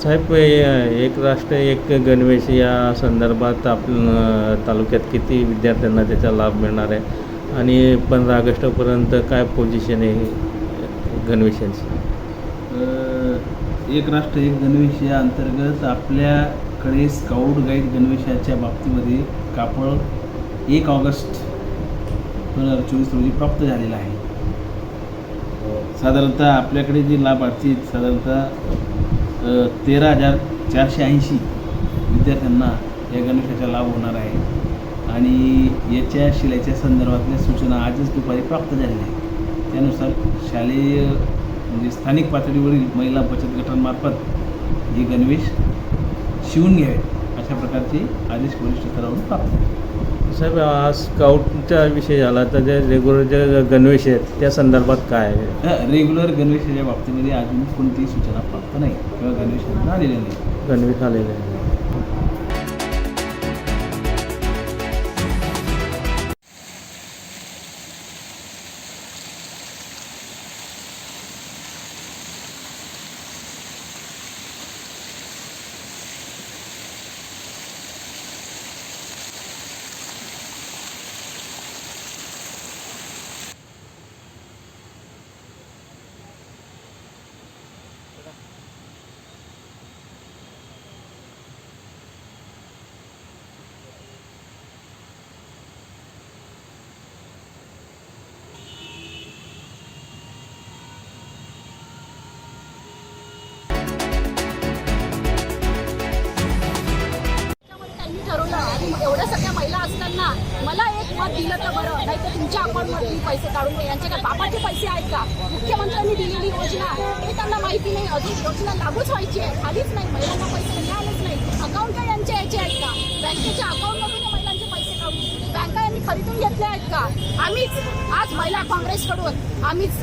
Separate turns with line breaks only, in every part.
साहेब, एक राष्ट्र एक गणवेश या संदर्भात तालुक्यात किती विद्यार्थ्यांना त्याचा लाभ मिळणार आहे आणि 15 ऑगस्टपर्यंत काय पोझिशन आहे गणवेशांची?
एक राष्ट्र एक गणवेश या अंतर्गत आपल्याकडे स्काउट गाईड गणवेशाच्या बाबतीमध्ये कापड 1 ऑगस्ट 2024 रोजी प्राप्त झालेला आहे. साधारणतः आपल्याकडे जे लाभार्थी आहेत, साधारणतः 13,480 विद्यार्थ्यांना या गणवेशाचा लाभ होणार आहे आणि याच्या शिलाईच्या संदर्भातल्या सूचना आजच दुपारी प्राप्त झालेल्या आहेत. त्यानुसार शालेय म्हणजे स्थानिक पातळीवरील महिला बचत गटांमार्फत हे गणवेश शिवून घ्यावे अशा प्रकारचे आदेश वरिष्ठ स्तरावरून प्राप्त झाले.
साहेब, आज स्काउटचा विषय झाला तर जे रेग्युलर जे गणवेश आहेत त्या संदर्भात काय आहे?
रेग्युलर गणवेशाच्या बाबतीमध्ये अजून कोणतीही सूचना प्राप्त नाही किंवा गणवेश आलेले नाही.
गणवेश आलेले आहे.
एवढ्या सगळ्या महिला असताना मला एक मत दिलं तर बरं, नाही तर तुमच्या अकाउंटमध्ये पैसे काढून घ्या. यांच्या काय बापाचे पैसे आहेत का? मुख्यमंत्र्यांनी दिलेली योजना हे त्यांना माहिती नाही, अजून योजना लागूच व्हायची आहे, खालीच नाही, महिलांना पैसे मिळालेच नाही. अकाउंट काय यांचे याचे आहेत का? बँकेच्या अकाउंटमधून महिलांचे पैसे काढून बँका यांनी खरेदून घेतले आहेत का? आम्हीच आज महिला काँग्रेसकडून आम्हीच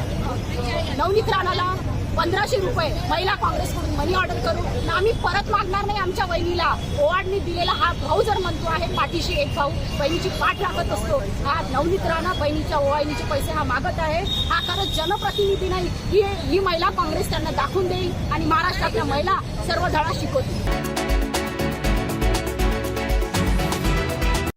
नवनीत राणाला 1500 रुपये महिला काँग्रेसकडून मनी ऑर्डर करून आम्ही परत मागणार नाही. आमच्या बहिणीला ओवाडणी दिलेला हा भाऊ जर म्हणतो आहे पाठीशी एक भाऊ बहिणीची पाठ राखत असतो, हा नवनीत राणा बहिणीच्या ओवाळणीचे पैसे हा मागत आहे. हा खरंच जनप्रतिनिधी नाही, ही महिला काँग्रेस त्यांना दाखवून देईल आणि महाराष्ट्रातल्या महिला सर्व धडा शिकवतील.